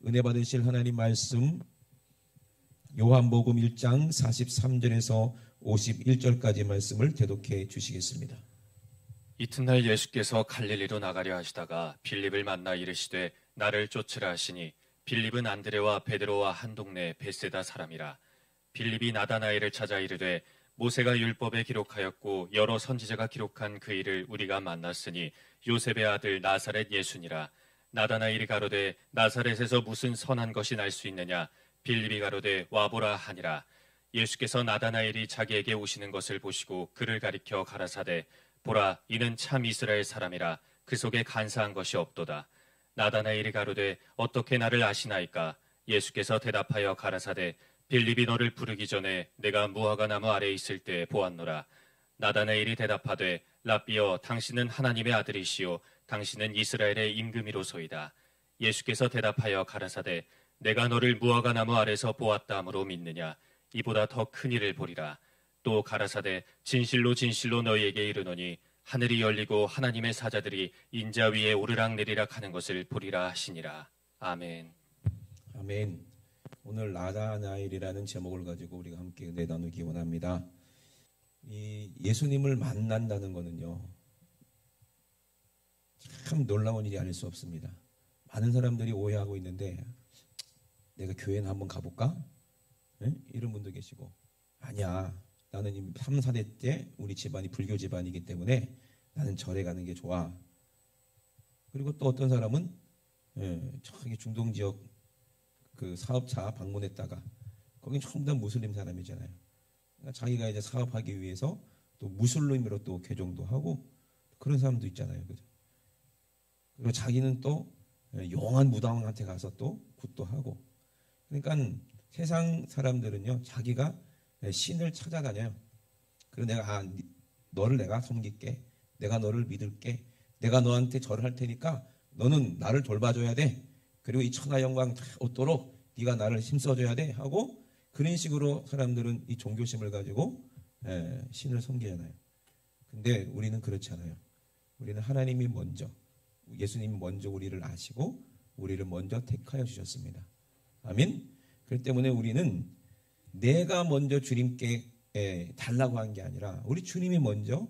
은혜 받으실 하나님 말씀 요한복음 1장 43절에서 51절까지 말씀을 대독해 주시겠습니다. 이튿날 예수께서 갈릴리로 나가려 하시다가 빌립을 만나 이르시되 나를 쫓으라 하시니 빌립은 안드레와 베드로와 한 동네 베세다 사람이라. 빌립이 나다나엘을 찾아 이르되 모세가 율법에 기록하였고 여러 선지자가 기록한 그 일을 우리가 만났으니 요셉의 아들 나사렛 예수니라. 나다나엘이 가로되 나사렛에서 무슨 선한 것이 날 수 있느냐. 빌립이 가로되 와보라 하니라. 예수께서 나다나엘이 자기에게 오시는 것을 보시고 그를 가리켜 가라사대 보라 이는 참 이스라엘 사람이라. 그 속에 간사한 것이 없도다. 나다나엘이 가로되 어떻게 나를 아시나이까. 예수께서 대답하여 가라사대 빌립이 너를 부르기 전에 내가 무화과 나무 아래에 있을 때 보았노라. 나다나엘이 대답하되 랍비여 당신은 하나님의 아들이시요 당신은 이스라엘의 임금이로소이다. 예수께서 대답하여 가라사대 내가 너를 무화과 나무 아래서 보았다 함으로 믿느냐. 이보다 더 큰 일을 보리라. 또 가라사대 진실로 진실로 너희에게 이르노니 하늘이 열리고 하나님의 사자들이 인자 위에 오르락내리락 하는 것을 보리라 하시니라. 아멘. 아멘. 오늘 나다나엘이라는 제목을 가지고 우리가 함께 은혜 나누기 원합니다. 이 예수님을 만난다는 것은요, 참 놀라운 일이 아닐 수 없습니다. 많은 사람들이 오해하고 있는데 내가 교회는 한번 가볼까? 네? 이런 분도 계시고 아니야. 나는 이미 3, 4대 때 우리 집안이 불교 집안이기 때문에 나는 절에 가는 게 좋아. 그리고 또 어떤 사람은 저기 중동 지역 그 사업차 방문했다가 거긴 전부 다 무슬림 사람이잖아요. 그러니까 자기가 이제 사업하기 위해서 또 무슬림으로 또 개종도 하고 그런 사람도 있잖아요. 그죠? 그리고 자기는 또 용한 무당한테 가서 또 굿도 하고. 그러니까 세상 사람들은요, 자기가 신을 찾아다녀요. 그리고 내가 너를 내가 섬길게, 내가 너를 믿을게, 내가 너한테 절을 할 테니까 너는 나를 돌봐줘야 돼. 그리고 이 천하 영광 다 얻도록 네가 나를 힘써줘야 돼 하고 그런 식으로 사람들은 이 종교심을 가지고 신을 섬기잖아요. 근데 우리는 그렇지 않아요. 우리는 하나님이 먼저, 예수님이 먼저 우리를 아시고 우리를 먼저 택하여 주셨습니다. 아멘. 그렇기 때문에 우리는 내가 먼저 주님께 달라고 한 게 아니라 우리 주님이 먼저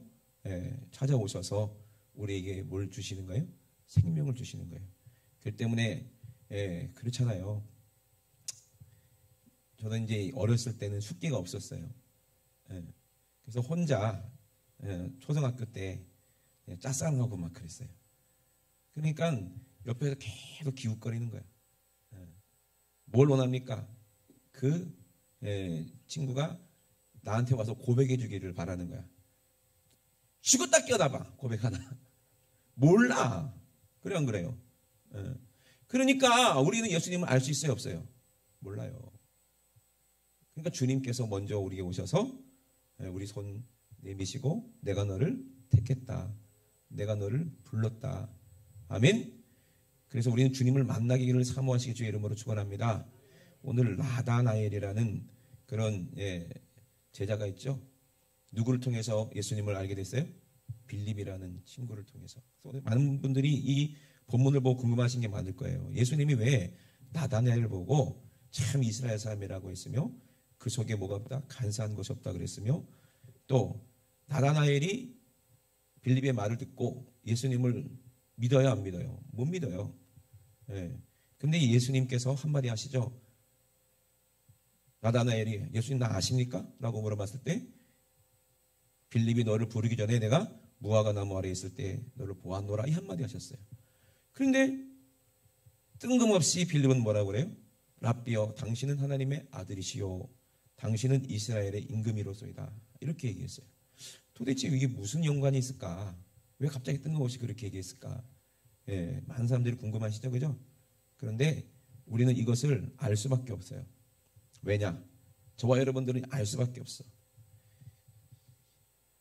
찾아오셔서 우리에게 뭘 주시는 거예요? 생명을 주시는 거예요. 그렇기 때문에 그렇잖아요. 저는 이제 어렸을 때는 숙기가 없었어요. 그래서 혼자 초등학교 때 짜싸랑하고 막 그랬어요. 그러니까 옆에서 계속 기웃거리는 거예요. 뭘 원합니까? 그 친구가 나한테 와서 고백해 주기를 바라는 거야. 죽었다 깨어나봐. 고백 하나. 몰라. 그래 안 그래요? 그러니까 우리는 예수님을 알 수 있어요 없어요? 몰라요. 그러니까 주님께서 먼저 우리에게 오셔서 우리 손 내미시고 내가 너를 택했다. 내가 너를 불렀다. 아멘. 그래서 우리는 주님을 만나기를 사모하시기 주의 이름으로 축원합니다. 오늘 나다나엘이라는 그런 제자가 있죠. 누구를 통해서 예수님을 알게 됐어요? 빌립이라는 친구를 통해서. 많은 분들이 이 본문을 보고 궁금하신 게 많을 거예요. 예수님이 왜 나다나엘을 보고 참 이스라엘 사람이라고 했으며 그 속에 뭐가 없다? 간사한 것이 없다 그랬으며 또 나다나엘이 빌립의 말을 듣고 예수님을 믿어요 안 믿어요? 못 믿어요. 근데 예수님께서 한마디 하시죠. 나다나엘이 예수님 나 아십니까? 라고 물어봤을 때 빌립이 너를 부르기 전에 내가 무화과 나무 아래에 있을 때 너를 보았노라 이 한마디 하셨어요. 그런데 뜬금없이 빌립은 뭐라고 그래요? 랍비여 당신은 하나님의 아들이시요 당신은 이스라엘의 임금이로소이다 이렇게 얘기했어요. 도대체 이게 무슨 연관이 있을까? 왜 갑자기 뜬금없이 그렇게 얘기했을까? 많은 사람들이 궁금하시죠, 그죠? 그런데 우리는 이것을 알 수밖에 없어요. 왜냐? 저와 여러분들은 알 수밖에 없어.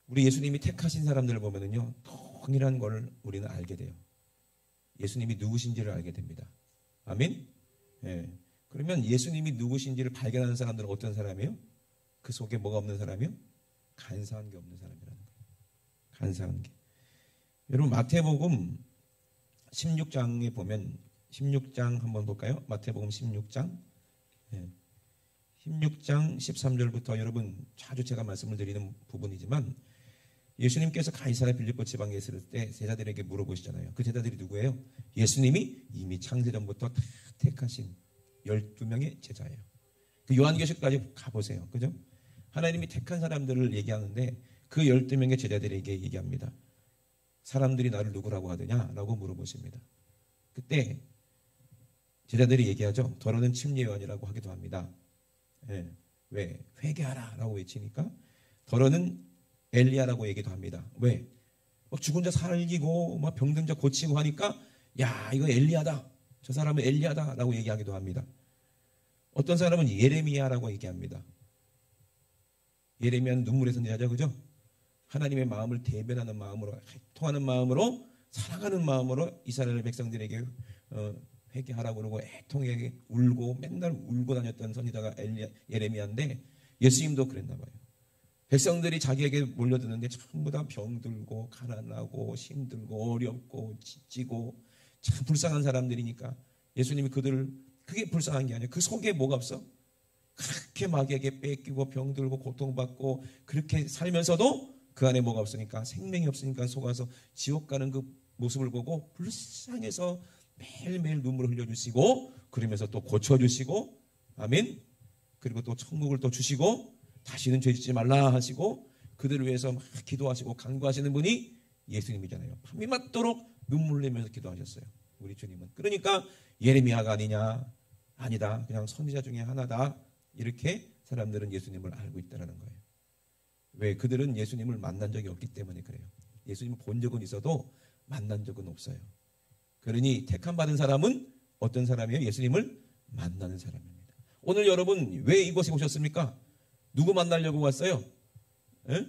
우리 예수님이 택하신 사람들을 보면은요, 동일한 걸 우리는 알게 돼요. 예수님이 누구신지를 알게 됩니다. 아멘? 그러면 예수님이 누구신지를 발견하는 사람들은 어떤 사람이에요? 그 속에 뭐가 없는 사람이에요? 간사한 게 없는 사람이라는 거예요. 간사한 게. 여러분 마태복음 16장에 보면 16장 한번 볼까요? 마태복음 16장. 16장 13절부터 여러분 자주 제가 말씀을 드리는 부분이지만 예수님께서 가이사랴 빌립보 지방에 있을 때 제자들에게 물어보시잖아요. 그 제자들이 누구예요? 예수님이 이미 창세전부터 다 택하신 12명의 제자예요. 그 요한계시록까지 가보세요. 그죠? 하나님이 택한 사람들을 얘기하는데 그 12명의 제자들에게 얘기합니다. 사람들이 나를 누구라고 하느냐라고 물어보십니다. 그때 제자들이 얘기하죠. 더러는 침례 요한이라고 하기도 합니다. 왜? 회개하라 라고 외치니까 더러는 엘리야라고 얘기도 합니다. 왜? 막 죽은 자 살리고 막 병든 자 고치고 하니까 야 이거 엘리야다. 저 사람은 엘리야다 라고 얘기하기도 합니다. 어떤 사람은 예레미야라고 얘기합니다. 예레미야는 눈물의 선지자죠. 그죠? 하나님의 마음을 대변하는 마음으로 통하는 마음으로 사랑하는 마음으로 이스라엘 백성들에게 회개하라고 그러고 애통하게 울고 맨날 울고 다녔던 선지자가 예레미야인데 예수님도 그랬나 봐요. 백성들이 자기에게 몰려드는데 전부 다 병들고 가난하고 힘들고 어렵고 지치고 참 불쌍한 사람들이니까 예수님이 그들을 그게 불쌍한 게 아니에요. 그 속에 뭐가 없어? 그렇게 마귀에게 뺏기고 병들고 고통받고 그렇게 살면서도 그 안에 뭐가 없으니까 생명이 없으니까 속아서 지옥 가는 그 모습을 보고 불쌍해서 매일매일 눈물을 흘려주시고 그러면서 또 고쳐주시고 아멘. 그리고 또 천국을 또 주시고 다시는 죄짓지 말라 하시고 그들을 위해서 막 기도하시고 간구하시는 분이 예수님이잖아요. 밤이 맞도록 눈물 흘리면서 기도하셨어요. 우리 주님은. 그러니까 예레미야가 아니냐? 아니다. 그냥 선지자 중에 하나다. 이렇게 사람들은 예수님을 알고 있다는 거예요. 왜? 그들은 예수님을 만난 적이 없기 때문에 그래요. 예수님을 본 적은 있어도 만난 적은 없어요. 그러니 택함 받은 사람은 어떤 사람이에요? 예수님을 만나는 사람입니다. 오늘 여러분 왜 이곳에 오셨습니까? 누구 만나려고 왔어요? 에?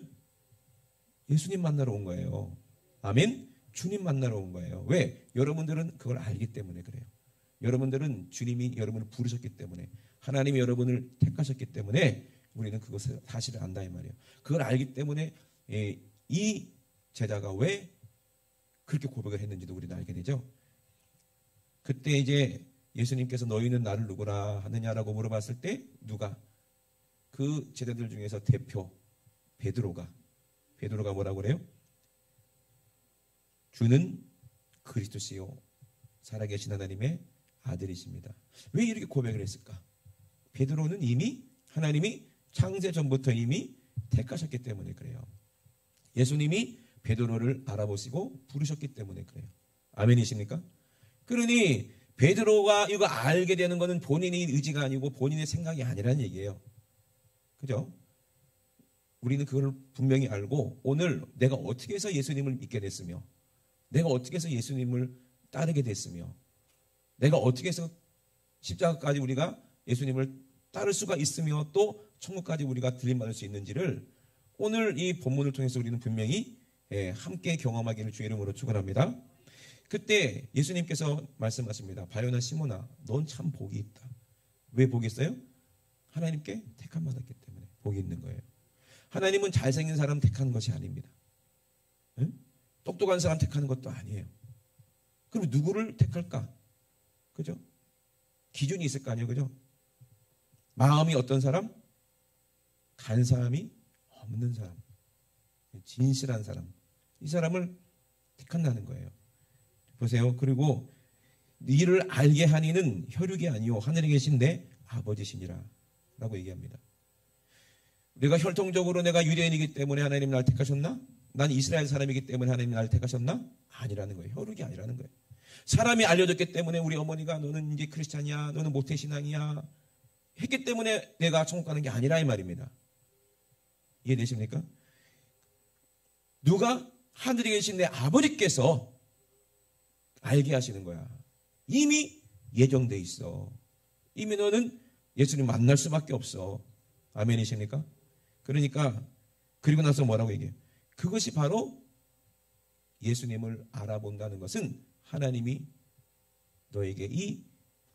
예수님 만나러 온 거예요. 아멘? 주님 만나러 온 거예요. 왜? 여러분들은 그걸 알기 때문에 그래요. 여러분들은 주님이 여러분을 부르셨기 때문에 하나님이 여러분을 택하셨기 때문에 우리는 그것을 사실을 안다 이 말이에요. 그걸 알기 때문에 이 제자가 왜 그렇게 고백을 했는지도 우리는 알게 되죠. 그때 이제 예수님께서 너희는 나를 누구라 하느냐라고 물어봤을 때 누가? 그 제자들 중에서 대표 베드로가 뭐라고 그래요? 주는 그리스도시요 살아계신 하나님의 아들이십니다. 왜 이렇게 고백을 했을까? 베드로는 이미 하나님이 창세 전부터 이미 택하셨기 때문에 그래요. 예수님이 베드로를 알아보시고 부르셨기 때문에 그래요. 아멘이십니까? 그러니 베드로가 이거 알게 되는 것은 본인의 의지가 아니고 본인의 생각이 아니라는 얘기예요. 그죠? 우리는 그걸 분명히 알고 오늘 내가 어떻게 해서 예수님을 믿게 됐으며 내가 어떻게 해서 예수님을 따르게 됐으며 내가 어떻게 해서 십자가까지 우리가 예수님을 따를 수가 있으며 또 천국까지 우리가 들림받을 수 있는지를 오늘 이 본문을 통해서 우리는 분명히 함께 경험하기를 주의 이름으로 축원합니다. 그때 예수님께서 말씀하십니다. 바요나 시몬아 넌 참 복이 있다. 왜 복이 있어요? 하나님께 택함 받았기 때문에 복이 있는 거예요. 하나님은 잘생긴 사람 택하는 것이 아닙니다. 응? 똑똑한 사람 택하는 것도 아니에요. 그럼 누구를 택할까? 그죠? 기준이 있을 거 아니에요. 그죠? 마음이 어떤 사람? 간사함이 없는 사람. 진실한 사람. 이 사람을 택한다는 거예요. 보세요. 그리고 이를 알게 하니는 혈육이 아니요 하늘에 계신 내 아버지시니라 라고 얘기합니다. 내가 혈통적으로 내가 유대인이기 때문에 하나님 날 택하셨나? 난 이스라엘 사람이기 때문에 하나님 날 택하셨나? 아니라는 거예요. 혈육이 아니라는 거예요. 사람이 알려줬기 때문에 우리 어머니가 너는 이제 크리스찬이야, 너는 모태신앙이야 했기 때문에 내가 천국 가는 게 아니라 이 말입니다. 이해되십니까? 누가? 하늘에 계신 내 아버지께서 알게 하시는 거야. 이미 예정돼 있어. 이미 너는 예수님 만날 수밖에 없어. 아멘이십니까? 그러니까 그리고 나서 뭐라고 얘기해요? 그것이 바로 예수님을 알아본다는 것은 하나님이 너에게 이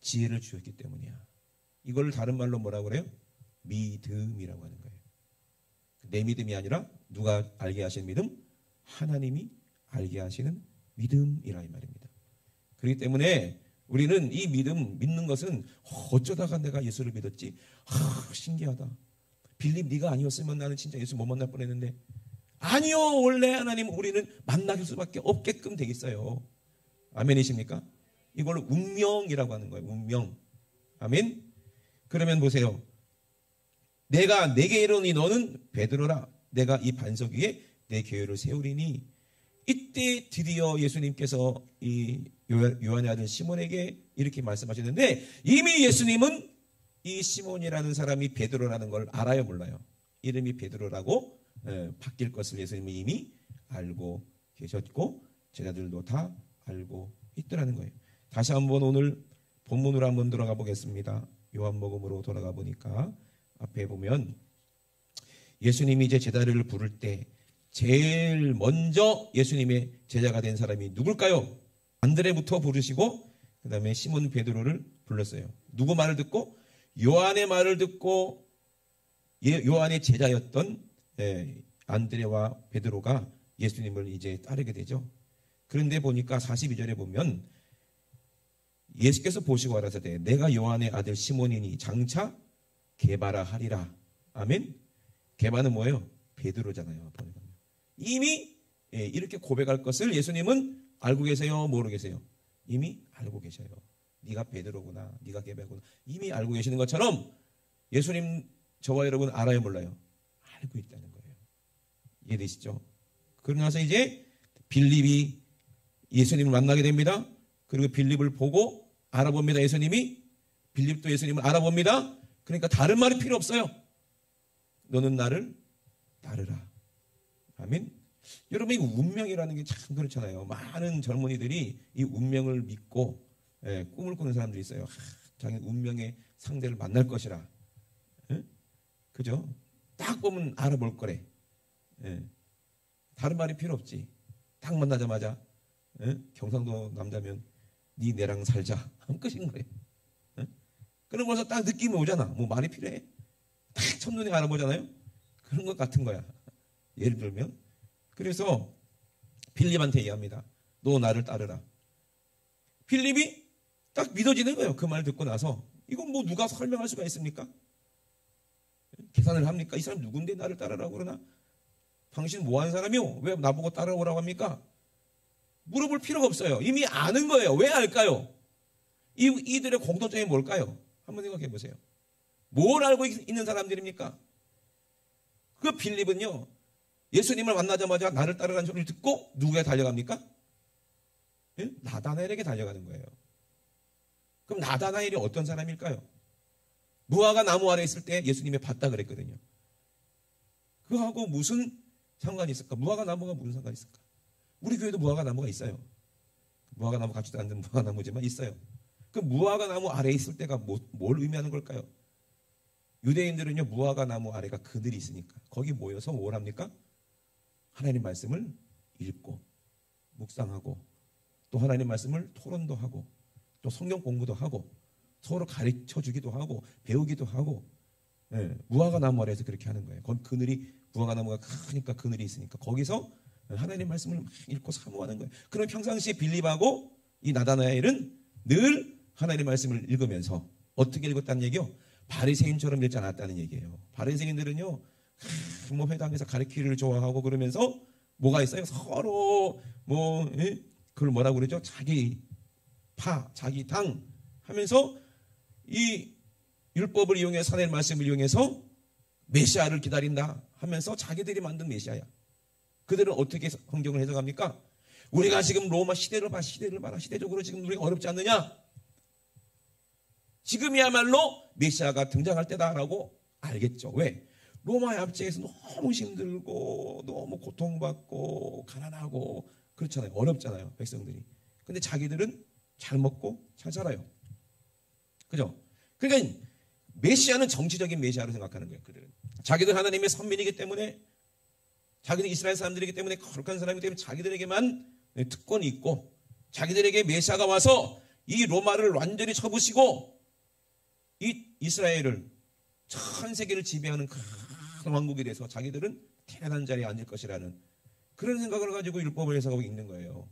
지혜를 주었기 때문이야. 이걸 다른 말로 뭐라고 그래요? 믿음이라고 하는 거예요. 내 믿음이 아니라 누가 알게 하시는 믿음? 하나님이 알게 하시는 믿음이라 이 말입니다. 그렇기 때문에 우리는 이 믿는 것은 어쩌다가 내가 예수를 믿었지? 신기하다. 빌립 네가 아니었으면 나는 진짜 예수 못 만날 뻔했는데. 아니요. 원래 하나님 우리는 만날 수밖에 없게끔 돼 있어요. 아멘이십니까? 이걸 운명이라고 하는 거예요. 운명. 아멘. 그러면 보세요. 내가 내게 이르노니 너는 베드로라. 내가 이 반석 위에 내 교회를 세우리니. 이때 드디어 예수님께서 이 요한의 아들 시몬에게 이렇게 말씀하셨는데, 이미 예수님은 이 시몬이라는 사람이 베드로라는 걸 알아요, 몰라요? 이름이 베드로라고 바뀔 것을 예수님은 이미 알고 계셨고 제자들도 다 알고 있더라는 거예요. 다시 한번 오늘 본문으로 한번 들어가 보겠습니다. 요한복음으로 돌아가 보니까 앞에 보면 예수님이 이제 제자들을 부를 때 제일 먼저 예수님의 제자가 된 사람이 누굴까요? 안드레부터 부르시고 그 다음에 시몬 베드로를 불렀어요. 누구 말을 듣고? 요한의 말을 듣고 요한의 제자였던 안드레와 베드로가 예수님을 이제 따르게 되죠. 그런데 보니까 42절에 보면 예수께서 보시고 가라사대 내가 요한의 아들 시몬이니 장차 게바라 하리라. 아멘. 게바는 뭐예요? 베드로잖아요. 이미 이렇게 고백할 것을 예수님은 알고 계세요? 모르고 계세요? 이미 알고 계셔요. 네가 베드로구나. 네가 게바구나. 이미 알고 계시는 것처럼 예수님 저와 여러분 알아요? 몰라요? 알고 있다는 거예요. 이해되시죠? 그러고 나서 이제 빌립이 예수님을 만나게 됩니다. 그리고 빌립을 보고 알아봅니다. 예수님이. 빌립도 예수님을 알아봅니다. 그러니까 다른 말이 필요 없어요. 너는 나를 따르라. 아멘. 여러분, 이 운명이라는 게 참 그렇잖아요. 많은 젊은이들이 이 운명을 믿고 꿈을 꾸는 사람들이 있어요. 자기 운명의 상대를 만날 것이라. 그죠? 딱 보면 알아볼 거래. 다른 말이 필요 없지. 딱 만나자마자 경상도 남자면 네 내랑 살자 하면 끝인 거예요. 그런 거서 딱 느낌이 오잖아. 뭐 말이 필요해? 딱 첫눈에 알아보잖아요. 그런 것 같은 거야. 예를 들면 그래서 빌립한테 얘기합니다. 너 나를 따르라. 빌립이 딱 믿어지는 거예요. 그 말 듣고 나서. 이건 뭐 누가 설명할 수가 있습니까? 계산을 합니까? 이 사람 누군데 나를 따르라고 그러나? 당신 뭐 하는 사람이요? 왜 나보고 따라오라고 합니까? 물어볼 필요가 없어요. 이미 아는 거예요. 왜 알까요? 이들의 공통점이 뭘까요? 한번 생각해 보세요. 뭘 알고 있는 사람들입니까? 그 빌립은요, 예수님을 만나자마자 나를 따르라는 소리를 듣고 누구에 달려갑니까? 나다나엘에게 달려가는 거예요. 그럼 나다나엘이 어떤 사람일까요? 무화과 나무 아래 있을 때 예수님이 봤다 그랬거든요. 그거하고 무슨 상관이 있을까? 무화과 나무가 무슨 상관이 있을까? 우리 교회도 무화과 나무가 있어요. 무화과 나무 같지도 않는 무화과 나무지만 있어요. 그 무화과 나무 아래에 있을 때가 뭘 의미하는 걸까요? 유대인들은요, 무화과 나무 아래가 그늘이 있으니까 거기 모여서 뭘 합니까? 하나님 말씀을 읽고 묵상하고 또 하나님 말씀을 토론도 하고 또 성경 공부도 하고 서로 가르쳐 주기도 하고 배우기도 하고. 무화과 나무 아래에서 그렇게 하는 거예요. 거기 그늘이, 무화과 나무가 크니까 그늘이 있으니까 거기서 하나님 말씀을 읽고 사모하는 거예요. 그럼 평상시에 빌립하고 이 나다나엘은 늘 하나님 말씀을 읽으면서 어떻게 읽었다는 얘기요? 바리새인처럼 읽지 않았다는 얘기예요. 바리새인들은요, 뭐 회당에서 가르치기를 좋아하고 그러면서 뭐가 있어요? 서로 그걸 뭐라고 그러죠? 자기 파, 자기 당 하면서 이 율법을 이용해서 하나님의 말씀을 이용해서 메시아를 기다린다 하면서 자기들이 만든 메시아야. 그들은 어떻게 성경을 해석합니까? 우리가 지금 로마 시대를 봐라. 시대적으로 지금 우리가 어렵지 않느냐? 지금이야말로 메시아가 등장할 때다라고 알겠죠. 왜? 로마의 압제에서 너무 힘들고 너무 고통받고 가난하고 그렇잖아요. 어렵잖아요. 백성들이. 근데 자기들은 잘 먹고 잘 살아요. 그죠? 그러니까 메시아는 정치적인 메시아로 생각하는 거예요. 그들은. 자기들 하나님의 선민이기 때문에, 자기들 이스라엘 사람들이기 때문에, 거룩한 사람이기 때문에 자기들에게만 특권이 있고, 자기들에게 메시아가 와서 이 로마를 완전히 쳐부시고 이 이스라엘을, 전 세계를 지배하는 큰 왕국이 돼서 자기들은 태어난 자리에 앉을 것이라는 그런 생각을 가지고 율법을 해석하고 있는 거예요.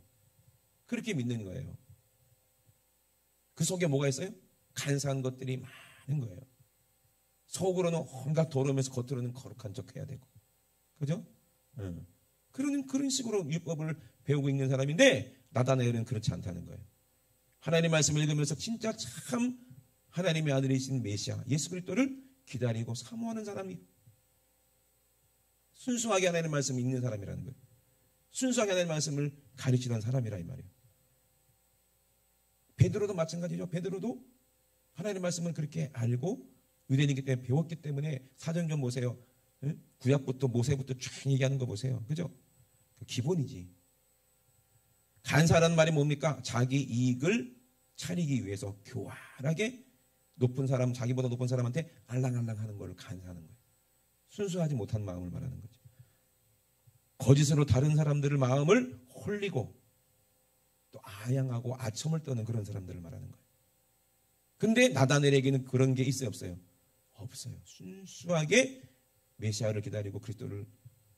그렇게 믿는 거예요. 그 속에 뭐가 있어요? 간사한 것들이 많은 거예요. 속으로는 온갖 더러우면서 겉으로는 거룩한 척 해야 되고. 그죠? 그런 식으로 율법을 배우고 있는 사람인데 나다나엘은 그렇지 않다는 거예요. 하나님의 말씀을 읽으면서 진짜 참 하나님의 아들이신 메시아 예수 그리스도를 기다리고 사모하는 사람이 순수하게 하나님의 말씀을 읽는 사람이라는 거예요. 순수하게 하나님의 말씀을 가르치는 사람이라 이 말이에요. 베드로도 마찬가지죠. 베드로도 하나님의 말씀을 그렇게 알고 유대인이기 때문에 배웠기 때문에 사전 좀 보세요. 구약부터 모세부터 쭉 얘기하는 거 보세요. 그죠? 기본이지. 간사라는 말이 뭡니까? 자기 이익을 차리기 위해서 교활하게 높은 사람, 자기보다 높은 사람한테 알랑알랑 하는 걸 간사하는 거예요. 순수하지 못한 마음을 말하는 거죠. 거짓으로 다른 사람들의 마음을 홀리고 또 아양하고 아첨을 떠는 그런 사람들을 말하는 거예요. 근데 나다넬에게는 그런 게 있어요, 없어요? 없어요. 순수하게 메시아를 기다리고 그리스도를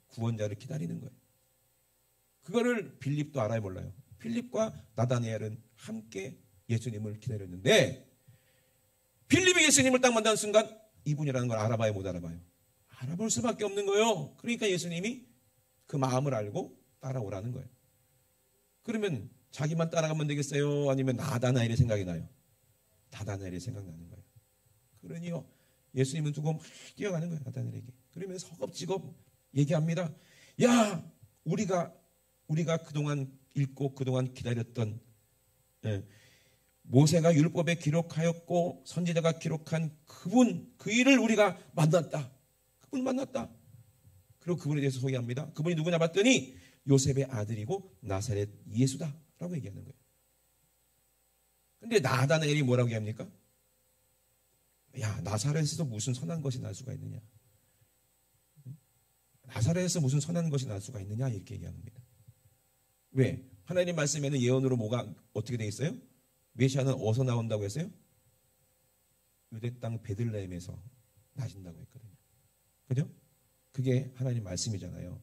구원자를 기다리는 거예요. 그거를 빌립도 알아요, 몰라요? 빌립과 나다니엘은 함께 예수님을 기다렸는데 빌립이 예수님을 딱 만나는 순간 이분이라는 걸 알아봐요, 못 알아봐요? 알아볼 수밖에 없는 거예요. 그러니까 예수님이 그 마음을 알고 따라오라는 거예요. 그러면 자기만 따라가면 되겠어요? 아니면 나다나엘이 생각이 나요? 나다나엘이 생각나는 거예요. 그러니요 예수님은 두고 막 뛰어가는 거예요, 나다나엘에게. 그러면서 허겁지겁 얘기합니다. 야, 우리가 그동안 읽고 그동안 기다렸던 모세가 율법에 기록하였고 선지자가 기록한 그분, 그 일을 우리가 만났다. 그분을 만났다. 그리고 그분에 대해서 소개합니다. 그분이 누구냐 봤더니 요셉의 아들이고 나사렛 예수다 라고 얘기하는 거예요. 근데 나다나엘이 뭐라고 얘기합니까? 야, 나사렛에서 무슨 선한 것이 날 수가 있느냐? 나사렛에서 무슨 선한 것이 날 수가 있느냐? 이렇게 얘기합니다. 왜? 하나님 말씀에는 예언으로 뭐가 어떻게 되어 있어요? 메시아는 어디서 나온다고 했어요? 유대 땅 베들레헴에서 나신다고 했거든요. 그죠? 그게 하나님 말씀이잖아요.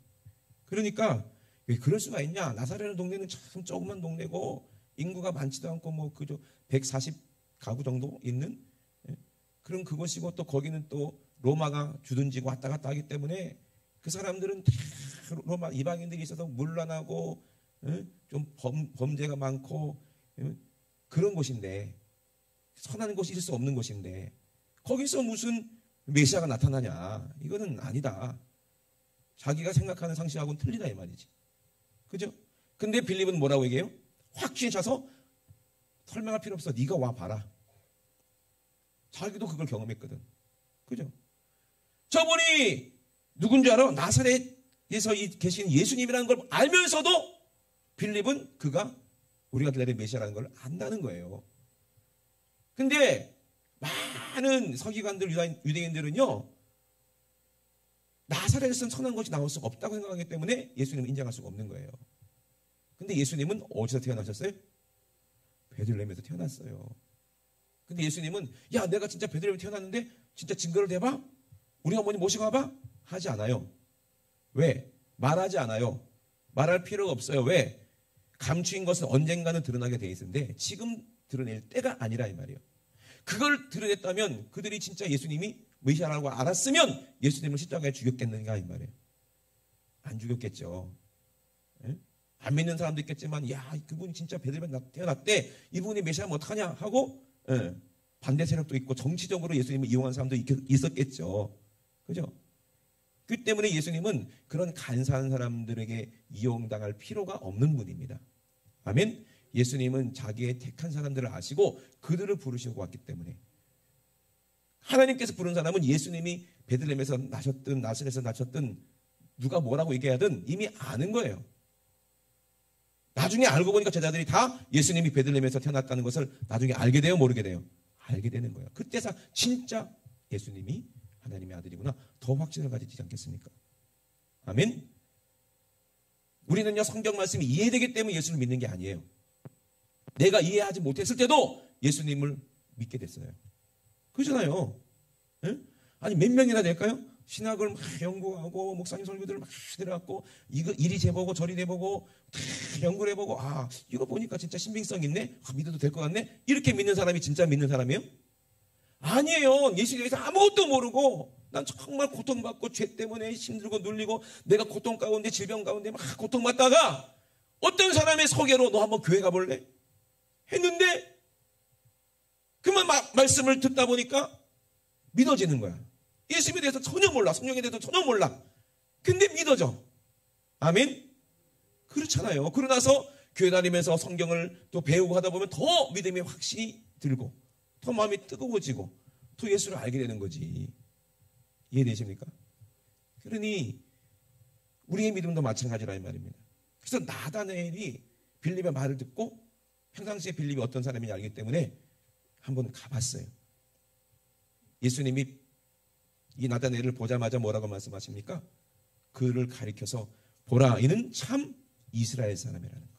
그러니까 왜 그럴 수가 있냐? 나사렛 동네는 참 조그만 동네고 인구가 많지도 않고 뭐 그저 140가구 정도 있는 그런 그곳이고 또 거기는 또 로마가 주둔지고 왔다 갔다 하기 때문에 그 사람들은 다 로마 이방인들이 있어서 문란하고 좀 범죄가 많고 그런 곳인데 선한 곳이 있을 수 없는 곳인데 거기서 무슨 메시아가 나타나냐? 이거는 아니다. 자기가 생각하는 상식하고는 틀리다 이 말이지. 그죠? 근데 빌립은 뭐라고 얘기해요? 확신이 차서 설명할 필요 없어. 네가 와 봐라. 자기도 그걸 경험했거든. 그죠? 저분이 누군지 알아? 나사렛에서 계신 예수님이라는 걸 알면서도 빌립은 그가 우리가 기다리는 메시아라는 걸 안다는 거예요. 근데 많은 서기관들, 유대인들은요, 나사렛에서는 선한 것이 나올 수가 없다고 생각하기 때문에 예수님을 인정할 수가 없는 거예요. 근데 예수님은 어디서 태어나셨어요? 베들레헴에서 태어났어요. 근데 예수님은 야, 내가 진짜 베들레헴에 태어났는데 진짜 증거를 대봐? 우리 어머니 모시고 와봐? 하지 않아요. 왜? 말하지 않아요. 말할 필요가 없어요. 왜? 감추인 것은 언젠가는 드러나게 돼 있는데 지금 드러낼 때가 아니라 이 말이에요. 그걸 드러냈다면 그들이 진짜 예수님이 메시아라고 알았으면 예수님을 십자가에 죽였겠는가 이 말이에요. 안 죽였겠죠. 예? 안 믿는 사람도 있겠지만 야, 그분이 진짜 베들레헴에 태어났대. 이분이 메시아면 어떡하냐 하고 반대 세력도 있고 정치적으로 예수님을 이용한 사람도 있었겠죠. 그죠? 그 때문에 예수님은 그런 간사한 사람들에게 이용당할 필요가 없는 분입니다. 아멘. 예수님은 자기의 택한 사람들을 아시고 그들을 부르시고 왔기 때문에 하나님께서 부른 사람은 예수님이 베들레헴에서 나셨든 나사렛에서 나셨든 누가 뭐라고 얘기하든 이미 아는 거예요. 나중에 알고 보니까 제자들이 다 예수님이 베들레헴에서 태어났다는 것을 나중에 알게 돼요, 모르게 돼요? 알게 되는 거예요. 그때서 진짜 예수님이 하나님의 아들이구나 더 확신을 가지지 않겠습니까? 아멘. 우리는요 성경 말씀이 이해되기 때문에 예수를 믿는 게 아니에요. 내가 이해하지 못했을 때도 예수님을 믿게 됐어요. 그렇잖아요. 에? 아니 몇 명이나 될까요? 신학을 막 연구하고 목사님 설교들을 막 들어갖고 이거 이리 재보고 저리 재보고 다 연구를 해보고 이거 보니까 진짜 신빙성 있네. 믿어도 될 것 같네. 이렇게 믿는 사람이 진짜 믿는 사람이에요? 아니에요. 예수에 대해서 아무것도 모르고 난 정말 고통받고 죄 때문에 힘들고 눌리고 내가 고통 가운데 질병 가운데 막 고통받다가 어떤 사람의 소개로 너 한번 교회 가볼래? 했는데 그만 말씀을 듣다 보니까 믿어지는 거야. 예수님에 대해서 전혀 몰라. 성령에 대해서 전혀 몰라. 근데 믿어져. 아멘? 그렇잖아요. 그러고 나서 교회 다니면서 성경을 또 배우고 하다 보면 더 믿음이 확실히 들고 더 마음이 뜨거워지고 더 예수를 알게 되는 거지. 이해되십니까? 그러니 우리의 믿음도 마찬가지라 이 말입니다. 그래서 나다나엘이 빌립의 말을 듣고 평상시에 빌립이 어떤 사람인지 알기 때문에 한번 가봤어요. 예수님이 이 나다나엘을 보자마자 뭐라고 말씀하십니까? 그를 가리켜서 보라, 이는 참 이스라엘 사람이라는 거예요.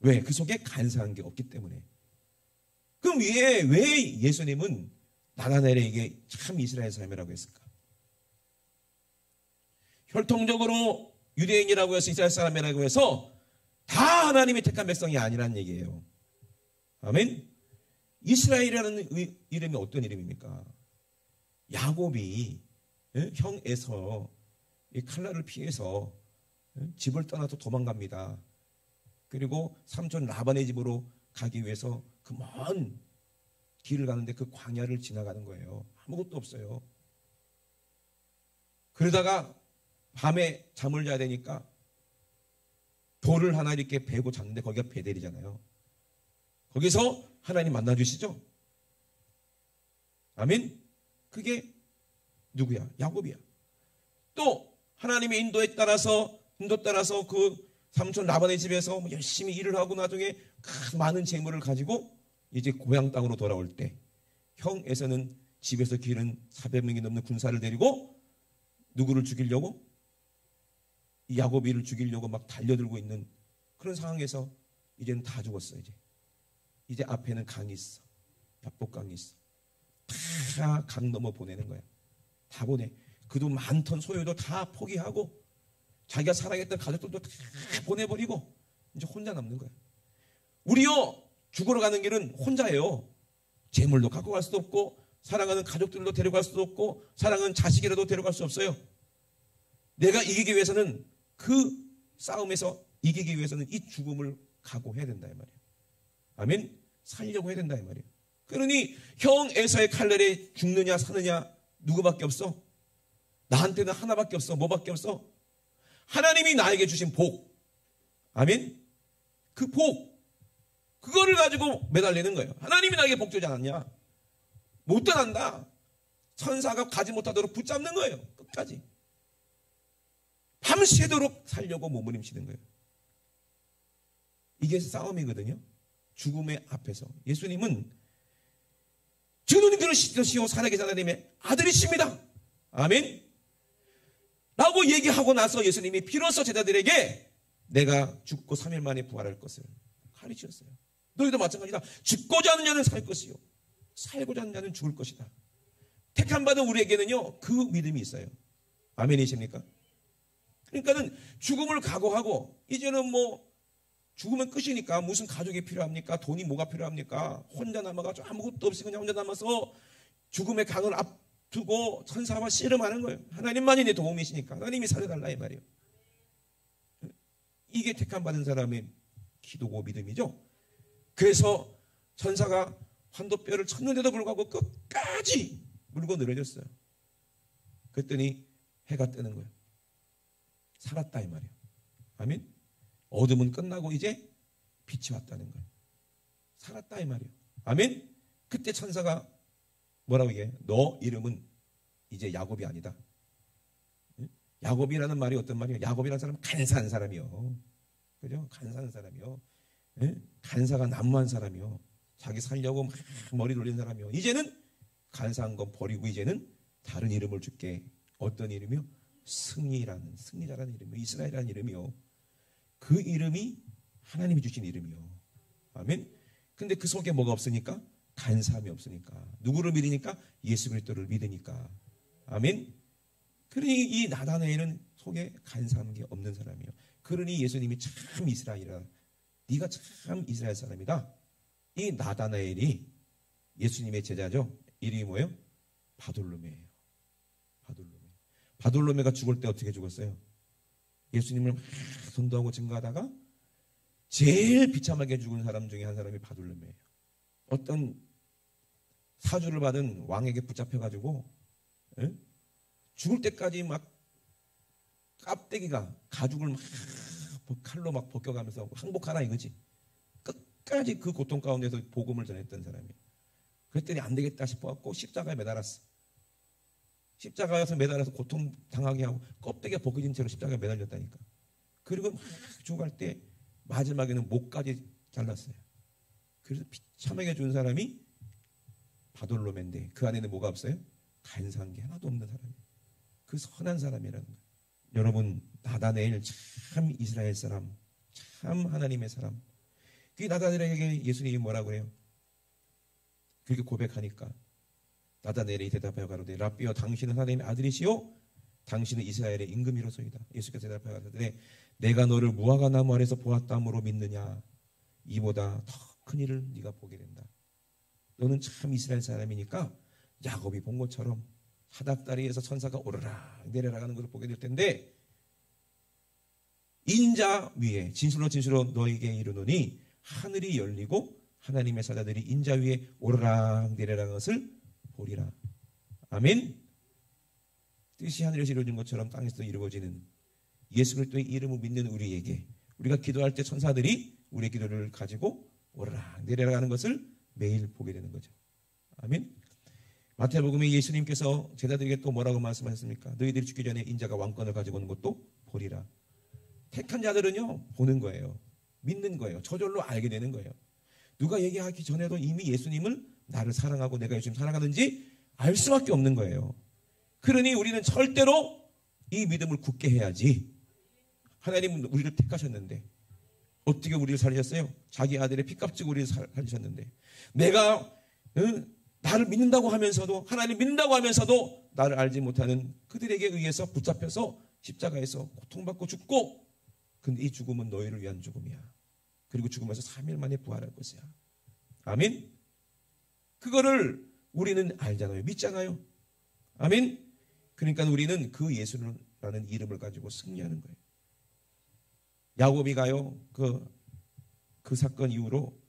왜? 그 속에 간사한 게 없기 때문에. 그럼 왜 예수님은 나다나엘에게 참 이스라엘 사람이라고 했을까? 혈통적으로 유대인이라고 해서 이스라엘 사람이라고 해서 다 하나님이 택한 백성이 아니란 얘기예요. 아멘? 이스라엘이라는 이름이 어떤 이름입니까? 야곱이 형 에서 이 칼날을 피해서 집을 떠나서 도망갑니다. 그리고 삼촌 라반의 집으로 가기 위해서 그 먼 길을 가는데 그 광야를 지나가는 거예요. 아무것도 없어요. 그러다가 밤에 잠을 자야 되니까 돌을 하나 이렇게 베고 잤는데 거기가 베델이잖아요. 거기서 하나님 만나주시죠. 아멘. 그게 누구야? 야곱이야. 또 하나님의 인도 따라서 그 삼촌 라반의 집에서 열심히 일을 하고 나중에 많은 재물을 가지고 이제 고향 땅으로 돌아올 때 형 에서는 집에서 기른 400명이 넘는 군사를 데리고 누구를 죽이려고? 이 야곱이를 죽이려고 막 달려들고 있는 그런 상황에서 이제는 다 죽었어. 이제 앞에는 강이 있어. 벽복강이 있어. 다 강 넘어 보내는 거야. 다 보내. 그도 많던 소유도 다 포기하고 자기가 사랑했던 가족들도 다 보내버리고 이제 혼자 남는 거야. 우리요, 죽으러 가는 길은 혼자예요. 재물도 갖고 갈 수도 없고 사랑하는 가족들도 데려갈 수도 없고 사랑하는 자식이라도 데려갈 수 없어요. 내가 이기기 위해서는 그 싸움에서 이기기 위해서는 이 죽음을 각오해야 된다 이 말이에요. 아멘. 살려고 해야 된다 이 말이에요. 그러니 형 에서의 칼날에 죽느냐 사느냐 누구밖에 없어? 나한테는 하나밖에 없어. 뭐밖에 없어? 하나님이 나에게 주신 복. 아멘. 그 복, 그거를 가지고 매달리는 거예요. 하나님이 나에게 복 주지 않았냐? 못 떠난다. 천사가 가지 못하도록 붙잡는 거예요. 끝까지. 밤새도록 살려고 몸부림치는 거예요. 이게 싸움이거든요. 죽음의 앞에서. 예수님은 주님 들으시오 살아계신 하나님의 아들이십니다. 아멘. 라고 얘기하고 나서 예수님이 비로소 제자들에게 내가 죽고 3일 만에 부활할 것을 가르치셨어요. 너희도 마찬가지다. 죽고자 하는 자는 살 것이요 살고자 하는 자는 죽을 것이다. 택함 받은 우리에게는요 그 믿음이 있어요. 아멘이십니까? 그러니까는 죽음을 각오하고 이제는 뭐 죽으면 끝이니까 무슨 가족이 필요합니까? 돈이 뭐가 필요합니까? 혼자 남아가지고 아무것도 없이 그냥 혼자 남아서 죽음의 강을 앞두고 천사와 씨름하는 거예요. 하나님만이 내 도움이시니까 하나님이 살려달라 이 말이에요. 이게 택함 받은 사람의 기도고 믿음이죠. 그래서 천사가 환도뼈를 쳤는데도 불구하고 끝까지 물고 늘어졌어요. 그랬더니 해가 뜨는 거예요. 살았다 이 말이에요. 아멘. 어둠은 끝나고 이제 빛이 왔다는 거예요. 살았다 이 말이에요. 아멘. 그때 천사가 뭐라고 얘기해? 너 이름은 이제 야곱이 아니다. 야곱이라는 말이 어떤 말이에요? 야곱이라는 사람은 간사한 사람이요. 그죠? 간사한 사람이요. 간사가 난무한 사람이요. 자기 살려고 막 머리 돌린 사람이요. 이제는 간사한 건 버리고 이제는 다른 이름을 줄게. 어떤 이름이요? 승리자라는 이름이요. 이스라엘이라는 이름이요. 그 이름이 하나님이 주신 이름이요. 아멘. 근데 그 속에 뭐가 없으니까? 간사함이 없으니까. 누구를 믿으니까? 예수 그리스도를 믿으니까. 아멘. 그러니 이 나다나엘은 속에 간사한 게 없는 사람이에요. 그러니 예수님이 참 이스라엘이라, 네가 참 이스라엘 사람이다. 이 나다나엘이 예수님의 제자죠. 이름이 뭐예요? 바돌로메예요. 바돌로메가 죽을 때 어떻게 죽었어요? 예수님을 막 선도하고 증거하다가 제일 비참하게 죽은 사람 중에 한 사람이 바돌로메예요. 어떤 사주를 받은 왕에게 붙잡혀가지고 죽을 때까지 막 깝대기가 가죽을 막 칼로 막 벗겨가면서 항복하라 이거지. 끝까지 그 고통 가운데서 복음을 전했던 사람이에요. 그랬더니 안 되겠다 싶어갖고 십자가에 매달았어. 십자가에서 매달아서 고통 당하게 하고 껍데기가 벗겨진 채로 십자가에 매달렸다니까. 그리고 막 죽어갈 때 마지막에는 목까지 잘랐어요. 그래서 비참하게 죽은 사람이 바돌로메인데 그 안에는 뭐가 없어요? 간사한 게 하나도 없는 사람이에요. 그 선한 사람이라는 거예요. 여러분, 나다나엘 참 이스라엘 사람, 참 하나님의 사람. 그 나다나엘에게 예수님이 뭐라고 해요? 그렇게 고백하니까 나다나엘이 대답하여 가로되 라삐여 당신은 하나님의 아들이시요 당신은 이스라엘의 임금이로소이다. 예수께서 대답하여 가로되 내가 너를 무화과 나무 아래서 보았다므로 믿느냐? 이보다 더 큰 일을 네가 보게 된다. 너는 참 이스라엘 사람이니까 야곱이 본 것처럼 사닥다리에서 천사가 오르락 내려락 하는 것을 보게 될 텐데 인자 위에 진실로 너에게 이르노니 하늘이 열리고 하나님의 사자들이 인자 위에 오르락 내려락 하는 것을 보리라. 아멘. 뜻이 하늘에서 이루어진 것처럼 땅에서도 이루어지는 예수 그리스도의 이름을 믿는 우리에게 우리가 기도할 때 천사들이 우리의 기도를 가지고 오르락 내려락 하는 것을 매일 보게 되는 거죠. 아멘. 마태복음에 예수님께서 제자들에게 또 뭐라고 말씀하셨습니까? 너희들이 죽기 전에 인자가 왕권을 가지고 오는 것도 보리라. 택한 자들은요 보는 거예요. 믿는 거예요. 저절로 알게 되는 거예요. 누가 얘기하기 전에도 이미 예수님을 나를 사랑하고 내가 예수님 사랑하는지 알 수밖에 없는 거예요. 그러니 우리는 절대로 이 믿음을 굳게 해야지. 하나님은 우리를 택하셨는데 어떻게 우리를 살리셨어요? 자기 아들의 피값지고 우리를 살리셨는데 내가 나를 믿는다고 하면서도 하나님 믿는다고 하면서도 나를 알지 못하는 그들에게 의해서 붙잡혀서 십자가에서 고통받고 죽고 근데 이 죽음은 너희를 위한 죽음이야. 그리고 죽음에서 3일 만에 부활할 것이야. 아멘. 그거를 우리는 알잖아요. 믿잖아요. 아멘. 그러니까 우리는 그 예수라는 이름을 가지고 승리하는 거예요. 야곱이 가요. 그 사건 이후로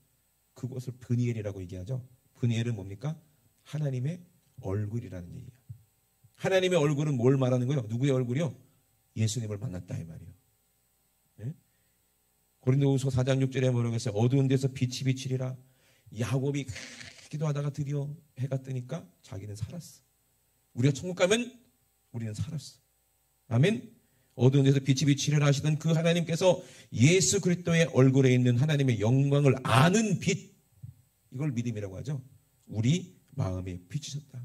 그곳을 브니엘이라고 얘기하죠. 브니엘은 뭡니까? 하나님의 얼굴이라는 얘기예요. 하나님의 얼굴은 뭘 말하는 거예요? 누구의 얼굴이요? 예수님을 만났다 이 말이에요. 네? 고린도후서 4장 6절에 뭐라고 했어요? 어두운 데서 빛이 비치리라. 야곱이 기도하다가 드디어 해가 뜨니까 자기는 살았어. 우리가 천국 가면 우리는 살았어. 아멘. 어두운 데서 빛이 비치리라 하시던 그 하나님께서 예수 그리스도의 얼굴에 있는 하나님의 영광을 아는 빛, 이걸 믿음이라고 하죠. 우리 마음에 비추셨다.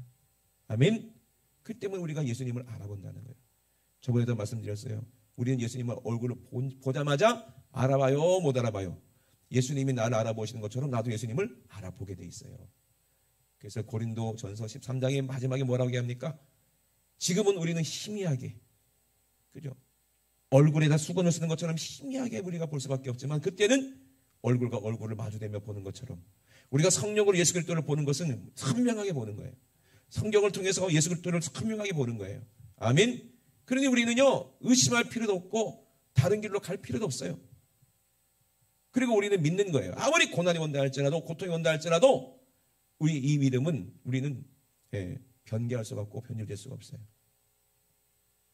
아멘. 그 때문에 우리가 예수님을 알아본다는 거예요. 저번에도 말씀드렸어요. 우리는 예수님을 얼굴을 보자마자 알아봐요, 못 알아봐요. 예수님이 나를 알아보시는 것처럼 나도 예수님을 알아보게 돼 있어요. 그래서 고린도 전서 13장의 마지막에 뭐라고 얘기합니까? 지금은 우리는 희미하게, 그죠? 얼굴에다 수건을 쓰는 것처럼 희미하게 우리가 볼 수밖에 없지만 그때는 얼굴과 얼굴을 마주대며 보는 것처럼 우리가 성령으로 예수 그리스도를 보는 것은 선명하게 보는 거예요. 성경을 통해서 예수 그리스도를 선명하게 보는 거예요. 아멘. 그러니 우리는요 의심할 필요도 없고 다른 길로 갈 필요도 없어요. 그리고 우리는 믿는 거예요. 아무리 고난이 온다 할지라도 고통이 온다 할지라도 우리 이 믿음은 우리는 변개할 수가 없고 변질될 수가 없어요.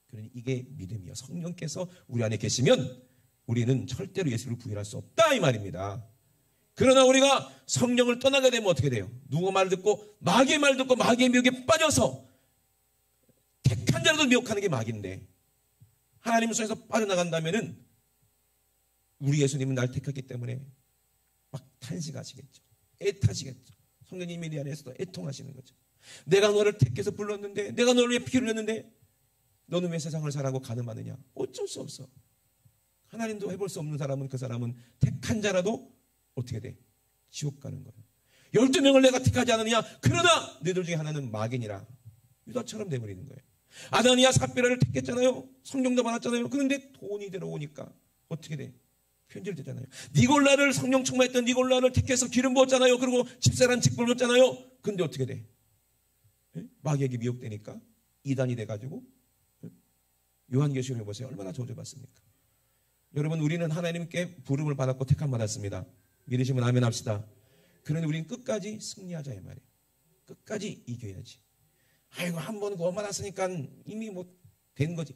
그러니 이게 믿음이요. 성령께서 우리 안에 계시면 우리는 절대로 예수를 부인할 수 없다 이 말입니다. 그러나 우리가 성령을 떠나게 되면 어떻게 돼요? 누구 말 듣고 마귀의 말 듣고 마귀의 미혹에 빠져서 택한 자라도 미혹하는 게 마귀인데 하나님 손에서 빠져나간다면은 우리 예수님은 날 택했기 때문에 막 탄식하시겠죠. 애타시겠죠. 성령님이 내 안에서도 애통하시는 거죠. 내가 너를 택해서 불렀는데 내가 너를 위해 피 흘렸는데 너는 왜 세상을 살아고 가늠하느냐? 어쩔 수 없어. 하나님도 해볼 수 없는 사람은 그 사람은 택한 자라도 어떻게 돼? 지옥 가는 거예요. 12명을 내가 택하지 않느냐? 그러나 너희들 중에 하나는 마귀니라. 유다처럼 돼버리는 거예요. 아다니아 삽비라를 택했잖아요. 성령도 받았잖아요. 그런데 돈이 들어오니까 어떻게 돼? 편절되잖아요. 니골라를 성령 충만했던 니골라를 택해서 기름 부었잖아요. 그리고 집사람 직분을 줬잖아요. 그런데 어떻게 돼? 마귀에게 미혹되니까 이단이 돼가지고 요한계시록에 보세요. 얼마나 저주받습니까? 여러분, 우리는 하나님께 부름을 받았고 택함 받았습니다. 믿으시면 아멘 합시다. 그런데 우리는 끝까지 승리하자 이 말이에요. 끝까지 이겨야지. 아이고, 한 번 구원 받았으니까 이미 뭐 된 거지.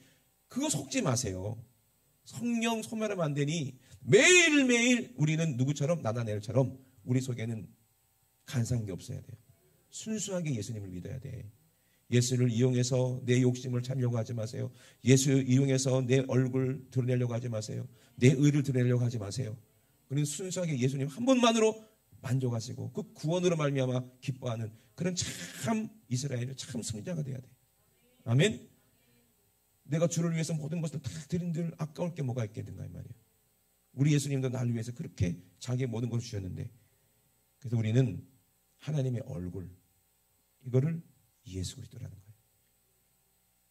그거 속지 마세요. 성령 소멸하면 안 되니 매일매일 우리는 누구처럼, 나다나엘처럼 우리 속에는 간사한 게 없어야 돼요. 순수하게 예수님을 믿어야 돼. 예수를 이용해서 내 욕심을 참으려고 하지 마세요. 예수 이용해서 내 얼굴 드러내려고 하지 마세요. 내 의를 드러내려고 하지 마세요. 그리고 순수하게 예수님 한 분만으로 만족하시고 그 구원으로 말미암아 기뻐하는 그런 참 이스라엘의 참 승자가 돼야 돼. 아멘. 내가 주를 위해서 모든 것을 다 드린들 아까울 게 뭐가 있겠는가 이 말이에요. 우리 예수님도 나를 위해서 그렇게 자기의 모든 것을 주셨는데, 그래서 우리는 하나님의 얼굴, 이거를 예수 그리스도라는 거예요.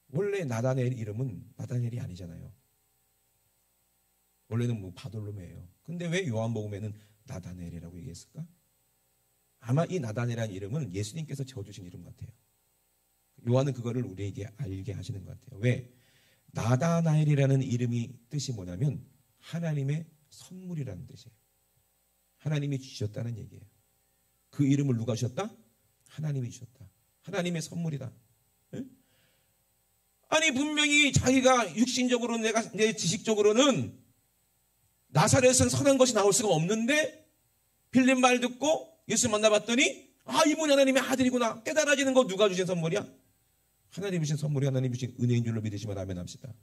원래 나다나엘 이름은 나다나엘이 아니잖아요. 원래는 뭐 바돌로메예요. 근데 왜 요한복음에는 나다나엘이라고 얘기했을까? 아마 이 나다나엘이라는 이름은 예수님께서 지어주신 이름 같아요. 요한은 그거를 우리에게 알게 하시는 것 같아요. 왜? 나다나엘이라는 이름이 뜻이 뭐냐면 하나님의 선물이라는 뜻이에요. 하나님이 주셨다는 얘기예요. 그 이름을 누가 주셨다? 하나님이 주셨다. 하나님의 선물이다. 에? 아니 분명히 자기가 육신적으로 내 지식적으로는 나사렛은 선한 것이 나올 수가 없는데 빌린 말 듣고 예수 만나봤더니 아, 이분이 하나님의 아들이구나 깨달아지는 거 누가 주신 선물이야? 하나님이 주신 선물이 하나님이 주신 은혜인 줄로 믿으시면 아멘 합시다.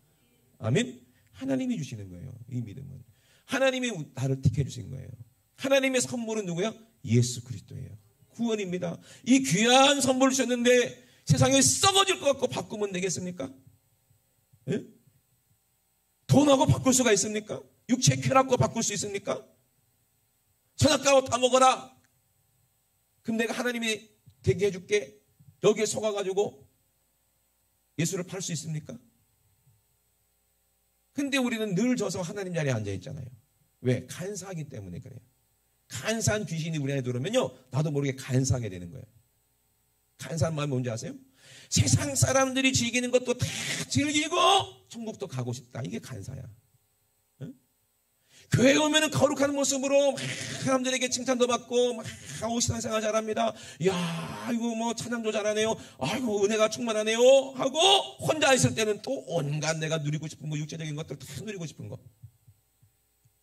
아멘. 하나님이 주시는 거예요. 이 믿음은 하나님이 나를 택해 주신 거예요. 하나님의 선물은 누구야? 예수 그리스도예요. 구원입니다. 이 귀한 선물을 주셨는데 세상에 썩어질 것 같고 바꾸면 되겠습니까? 예? 돈하고 바꿀 수가 있습니까? 육체 쾌락과 바꿀 수 있습니까? 선악과와 다 먹어라. 그럼 내가 하나님이 되게 해줄게. 여기에 속아가지고 예수를 팔 수 있습니까? 근데 우리는 늘 져서 하나님 자리에 앉아있잖아요. 왜? 간사하기 때문에 그래요. 간사한 귀신이 우리 안에 들어오면요, 나도 모르게 간사하게 되는 거예요. 간사한 마음이 뭔지 아세요? 세상 사람들이 즐기는 것도 다 즐기고 천국도 가고 싶다. 이게 간사야. 응? 교회에 오면은 거룩한 모습으로 사람들에게 칭찬도 받고 막 신앙생활 잘합니다. 야, 이거 뭐 찬양도 잘하네요. 아이고 은혜가 충만하네요. 하고 혼자 있을 때는 또 온갖 내가 누리고 싶은 거, 육체적인 것들 다 누리고 싶은 거.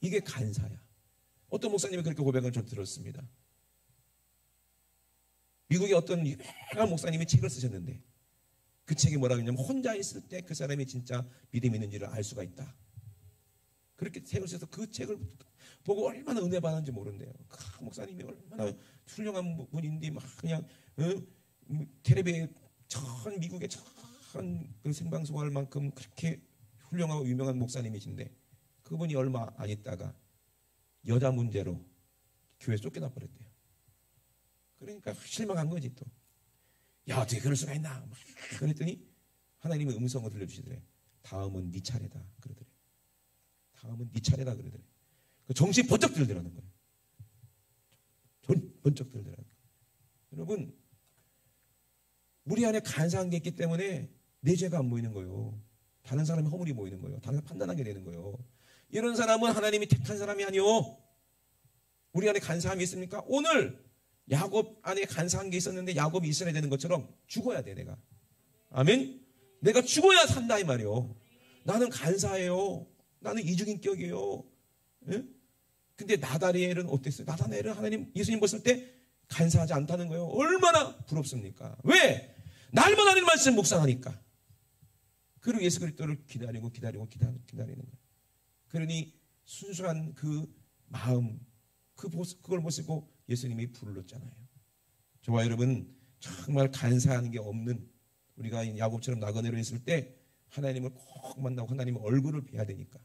이게 간사야. 어떤 목사님이 그렇게 고백을 좀 들었습니다. 미국의 어떤 유명한 목사님이 책을 쓰셨는데 그 책이 뭐라고 했냐면 혼자 있을 때 그 사람이 진짜 믿음이 있는지를 알 수가 있다. 그렇게 책을 써서 그 책을 보고 얼마나 은혜 받았는지 모른대요. 그 목사님이 얼마나 훌륭한 분인데 막 그냥 텔레비에 미국의 그 생방송할 만큼 그렇게 훌륭하고 유명한 목사님이신데 그분이 얼마 안 있다가 여자 문제로 교회 쫓겨나 버렸대요. 그러니까 실망한 거지 또. 야, 어떻게 그럴 수가 있나? 그랬더니 하나님의 음성을 들려주시더래. 다음은 네 차례다. 그러더래. 다음은 네 차례다. 그러더래. 정신이 번쩍 들더라는 거예요. 번쩍 들더라는 거예요. 여러분, 우리 안에 간사한 게 있기 때문에 내 죄가 안 보이는 거예요. 다른 사람의 허물이 보이는 거예요. 다른 사람 판단하게 되는 거예요. 이런 사람은 하나님이 택한 사람이 아니요. 우리 안에 간사함이 있습니까? 오늘 야곱 안에 간사한 게 있었는데 야곱이 있어야 되는 것처럼 죽어야 돼 내가. 아멘. 내가 죽어야 산다 이 말이요. 나는 간사해요. 나는 이중인격이에요. 예? 근데 나다나엘은 어땠어요? 나다나엘은 하나님 예수님 봤을 때 간사하지 않다는 거예요. 얼마나 부럽습니까? 왜? 날마다 하나님 말씀 묵상하니까. 그리고 예수 그리스도를 기다리는 거예요. 그러니 순수한 그 마음, 그걸 보시고 예수님이 불렀잖아요. 저와 여러분 정말 간사하는 게 없는 우리가 야곱처럼 나그네로 있을 때 하나님을 꼭 만나고 하나님의 얼굴을 뵈야 되니까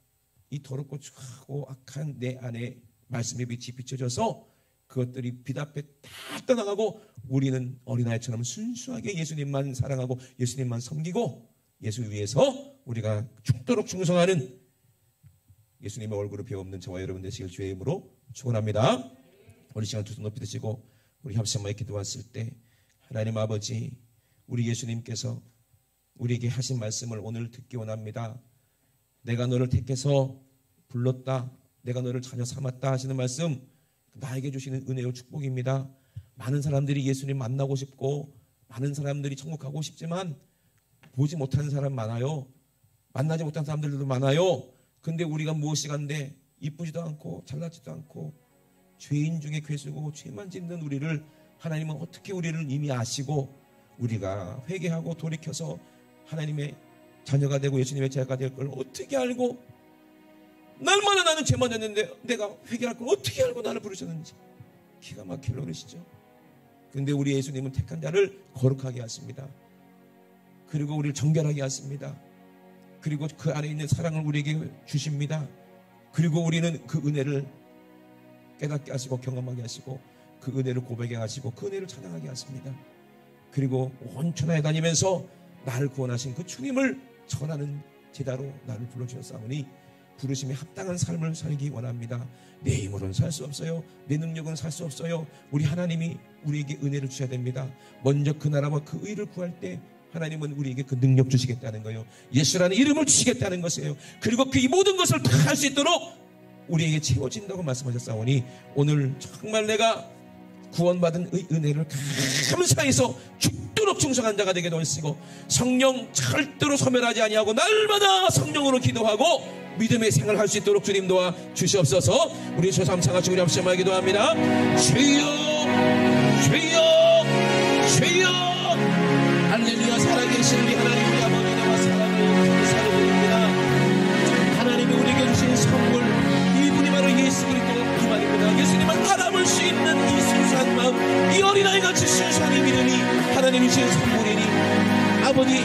이 더럽고 추하고 악한 내 안에 말씀의 빛이 비춰져서 그것들이 빛 앞에 다 떠나가고 우리는 어린아이처럼 순수하게 예수님만 사랑하고 예수님만 섬기고 예수 위해서 우리가 죽도록 충성하는 예수님의 얼굴을 비워없는 저와 여러분 되시길 주의 이름으로 축원합니다. 우리 시간 두 손 높이 드시고 우리 합심하여 기도했을 때 하나님 아버지, 우리 예수님께서 우리에게 하신 말씀을 오늘 듣기 원합니다. 내가 너를 택해서 불렀다, 내가 너를 자녀 삼았다 하시는 말씀, 나에게 주시는 은혜와 축복입니다. 많은 사람들이 예수님 만나고 싶고 많은 사람들이 천국 가고 싶지만 보지 못하는 사람 많아요. 만나지 못한 사람들도 많아요. 근데 우리가 무엇이 간데 이쁘지도 않고 잘나지도 않고 죄인 중에 괴수고 죄만 짓는 우리를 하나님은 어떻게 우리를 이미 아시고 우리가 회개하고 돌이켜서 하나님의 자녀가 되고 예수님의 자녀가 될 걸 어떻게 알고, 날마다 나는 죄만 졌는데 내가 회개할 걸 어떻게 알고 나를 부르셨는지 기가 막힐 노릇이죠. 그런데 우리 예수님은 택한 자를 거룩하게 하십니다. 그리고 우리를 정결하게 하십니다. 그리고 그 안에 있는 사랑을 우리에게 주십니다. 그리고 우리는 그 은혜를 깨닫게 하시고 경험하게 하시고 그 은혜를 고백해 하시고 그 은혜를 찬양하게 하십니다. 그리고 온 천하에 다니면서 나를 구원하신 그 주님을 전하는 제자로 나를 불러주셨사오니 부르심에 합당한 삶을 살기 원합니다. 내 힘으로는 살 수 없어요. 내 능력은 살 수 없어요. 우리 하나님이 우리에게 은혜를 주셔야 됩니다. 먼저 그 나라와 그 의를 구할 때 하나님은 우리에게 그 능력 주시겠다는 거예요. 예수라는 이름을 주시겠다는 것이에요. 그리고 그 이 모든 것을 다 할 수 있도록 우리에게 채워진다고 말씀하셨사오니 오늘 정말 내가 구원받은 은혜를 감사해서 죽도록 충성한 자가 되게 도와주시고 성령 절대로 소멸하지 아니하고 날마다 성령으로 기도하고 믿음의 생활을 할 수 있도록 주님 도와 주시옵소서. 우리 소삼상하시 우리 합심하여 기도합니다. 주여 주여 주여. 할렐루야. 살아계신 우리 하나님, 우리 아버지 나와 사랑을 감사를 드립니다. 하나님이 우리에게 주신 선물, 이분이 바로 예수 그리스도 그 말입니다. 예수님을 알아볼 수 있는 이 순수한 마음, 이 어린아이같이 순수한 이 믿음이 하나님이 주신 선물이니 아버지, 이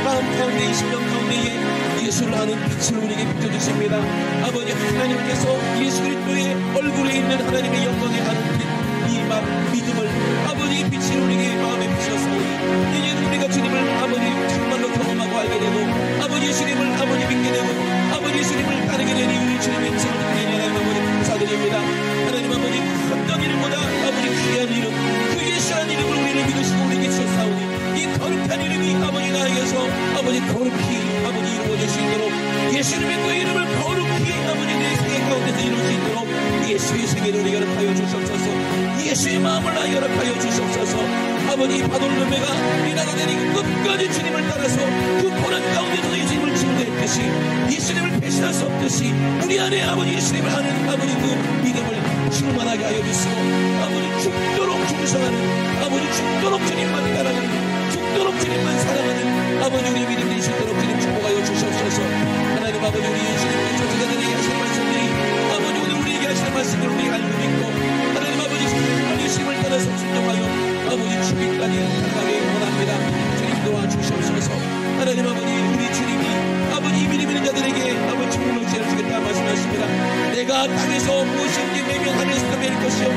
마음 가운데, 이 심령 가운데에 예수를 아는 빛을 우리에게 비춰주십니다. 아버지, 하나님께서 예수 그리스도의 얼굴에 있는 하나님의 영광에 가는 빛, 이 믿음을 아버지 빛을 우리에게 마음에 비추셨사오니 이제는 우리가 주님을 아버지 정말로 경험하고 알게 되고 아버지 예수님을 아버지 믿게 되고 아버지 예수님을 따르게 되니 우리 주님의 음성을 듣게 되니 하나님 아버지 감사드립니다. 하나님 아버지 어떤 이름보다 아버지 귀한 이름, 그 예수라는 이름을 우리를 믿으시고 우리에게 주셨사오니 이 거룩한 이름이 아버지 나에게서 아버지 거룩히 아버지 이루어질 수 있도록 예수님의 그 이름을 거룩히 아버지 내 생애 가운데서 이룰 수 있도록 예수의 세계를 우리 열악하여 주시옵소서. 예수의 마음을 나 열악하여 주시옵소서. 아버지 바돌로메가 이 나라 내리고 끝까지 주님을 따라서 그 고난 가운데서 예수님을 증거했듯이 예수님을 배신할 수 없듯이 우리 안에 아버지 예수님을 아는 아버지 그 믿음을 충만하게 하여 주시고 아버지 죽도록 충성하는 아버지 죽도록 주님만 따라가는 죽도록 주님만 사랑하는 아버지 우리 믿음 되실 도록 주님 축복하여 주시옵소서. 하나님 아버지 우리 예수님께서 제자들에게 하신 말씀들이 아버지 오늘 우리에게 하시는 말씀을 우리가 알고 믿고 하나님 아버지 예수님을 따라서 순종하여 아버지 주님까지 나가기 원합니다. 주님 도와주시옵소서. 하나님 아버지 우리 주님이 아버지 이 믿음 있는 자들에게 아버지 축복을 지어주겠다 말씀하십니다. 내가 땅에서 무엇인지 매면 하늘에서도 매일 것이요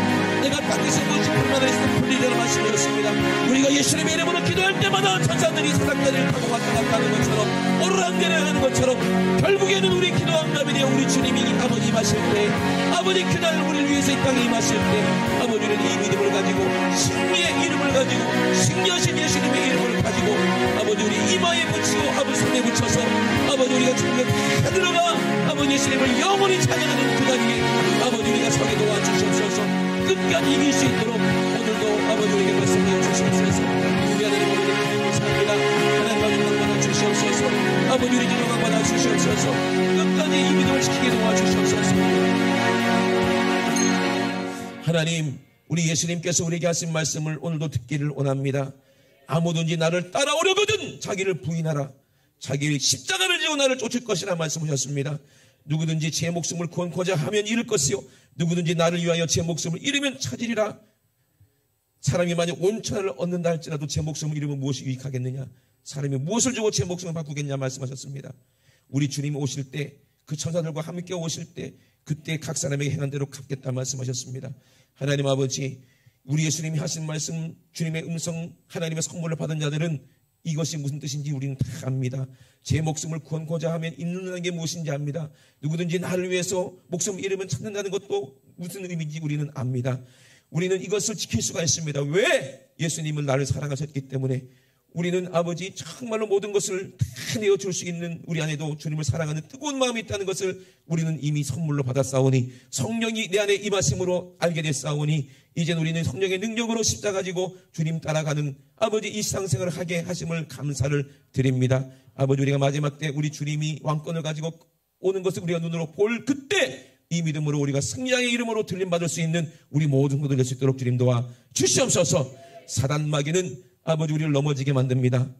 내가 땅에서 무엇이 불만하여서도 풀리리라 말씀하셨습니다. 우리가 예수님의 이름으로 기도할 때마다 천사들이 사닥다리를 타고 왔다 갔다 하는 것처럼 오르락내리락 하는 것처럼 결국에는 우리 기도 응답이 되어 우리 주님이 아버지 임하실 때 아버지 그날 우리를 위해서 이 땅에 임하실 때 아버지는 이 믿음을 가지고 승리의 이름을 가지고 승리하신 예수님의 이름을 가지고 아버지 우리 이마에 붙이고 아버지 손에 붙여서 아버지 우리가 천국에 다 들어가 아버지 예수님을 영원히 찬양하는 그 자리에 아버지 우리가 서게 도와주시옵소서. 끝까지 이길 수 있도록 오늘도 아버지 우리에게 말씀해 주시옵소서. 우리 하나님 아버지 감사합니다. 하나님 아버지 영광 주시옵소서. 아버지 우리 영광 받아 주시옵소서. 끝까지 이 믿음을 지키게 도와주시옵소서. 하나님 우리 예수님께서 우리에게 하신 말씀을 오늘도 듣기를 원합니다. 아무든지 나를 따라오려거든 자기를 부인하라. 자기의 십자가를 지고 나를 쫓을 것이라 말씀하셨습니다. 누구든지 제 목숨을 구원코자 하면 잃을 것이요 누구든지 나를 위하여 제 목숨을 잃으면 찾으리라. 사람이 만약 온 천하를 얻는다 할지라도 제 목숨을 잃으면 무엇이 유익하겠느냐. 사람이 무엇을 주고 제 목숨을 바꾸겠냐 말씀하셨습니다. 우리 주님이 오실 때 그 천사들과 함께 오실 때 그때 각 사람에게 행한 대로 갚겠다 말씀하셨습니다. 하나님 아버지 우리 예수님이 하신 말씀 주님의 음성 하나님의 선물을 받은 자들은 이것이 무슨 뜻인지 우리는 다 압니다. 제 목숨을 구원고자 하면 잃는다는 게 무엇인지 압니다. 누구든지 나를 위해서 목숨을 잃으면 찾는다는 것도 무슨 의미인지 우리는 압니다. 우리는 이것을 지킬 수가 있습니다. 왜? 예수님은 나를 사랑하셨기 때문에. 우리는 아버지 정말로 모든 것을 다 내어줄 수 있는 우리 안에도 주님을 사랑하는 뜨거운 마음이 있다는 것을 우리는 이미 선물로 받았사오니, 성령이 내 안에 임하심으로 알게 됐사오니, 이젠 우리는 성령의 능력으로 십자가 지고 주님 따라가는 아버지 이 신앙생활을 하게 하심을 감사를 드립니다. 아버지, 우리가 마지막 때 우리 주님이 왕권을 가지고 오는 것을 우리가 눈으로 볼 그때 이 믿음으로 우리가 승리의 이름으로 들림받을 수 있는 우리 모든 것들 될 수 있도록 주님 도와 주시옵소서. 사단 마귀는 아버지 우리를 넘어지게 만듭니다.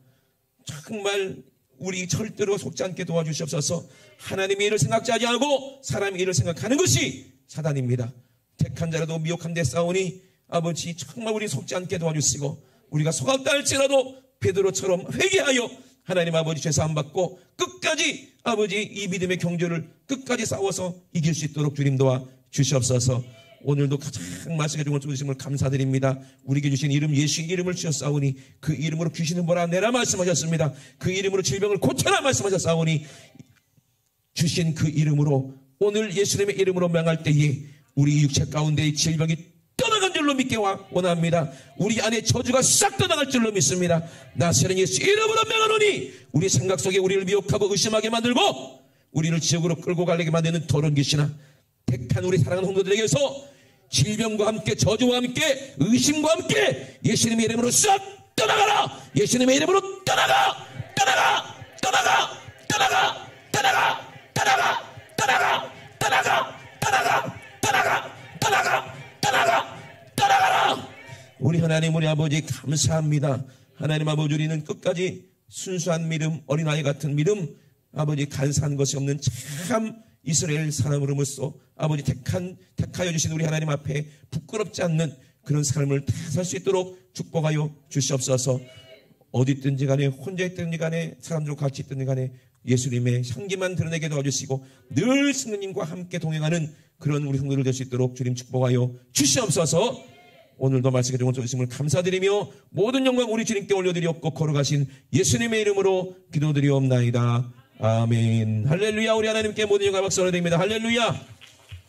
정말 우리 절대로 속지 않게 도와주시옵소서. 하나님의 일을 생각지 아니하고 사람의 일을 생각하는 것이 사단입니다. 택한 자라도 미혹한 데 싸우니 아버지 정말 우리 속지 않게 도와주시고, 우리가 속았다 할지라도 베드로처럼 회개하여 하나님 아버지 죄사함 받고 끝까지 아버지 이 믿음의 경주를 끝까지 싸워서 이길 수 있도록 주님 도와 주시옵소서. 오늘도 가장 말씀해 주심을 감사드립니다. 우리에게 주신 이름 예수의 이름을 주셨사오니 그 이름으로 귀신을 몰아내라 말씀하셨습니다. 그 이름으로 질병을 고쳐라 말씀하셨사오니 주신 그 이름으로 오늘 예수님의 이름으로 명할 때에 우리 육체 가운데의 질병이 떠나간 줄로 믿기 원합니다. 우리 안에 저주가 싹 떠나갈 줄로 믿습니다. 나사렛 예수 이름으로 명하노니 우리 생각 속에 우리를 미혹하고 의심하게 만들고 우리를 지옥으로 끌고 가려게 만드는 더러운 귀신아, 택한 우리 사랑하는 성도들에게서 질병과 함께 저주와 함께 의심과 함께 예수님의 이름으로 싹 떠나가라. 예수님의 이름으로 떠나가 떠나가 떠나가 떠나가 떠나가 떠나가 떠나가 떠나가 떠나가 떠나가 떠나가 떠나가 떠나가라. 우리 하나님 우리 아버지 감사합니다. 하나님 아버지, 우리는 끝까지 순수한 믿음, 어린아이 같은 믿음, 아버지 간사한 것이 없는 참 이스라엘 사람으로서 아버지 택하여 주신 우리 하나님 앞에 부끄럽지 않는 그런 삶을 다 살 수 있도록 축복하여 주시옵소서. 어디 있든지 간에 혼자 있든지 간에 사람들과 같이 있든지 간에 예수님의 향기만 드러내게 도와주시고 늘 성령님과 함께 동행하는 그런 우리 성도들 될 수 있도록 주님 축복하여 주시옵소서. 오늘도 말씀해 주심을 감사드리며 모든 영광 우리 주님께 올려드리옵고 걸어가신 예수님의 이름으로 기도드리옵나이다. 아멘. 할렐루야. 우리 하나님께 모든 영광 박수 올려드립니다. 할렐루야.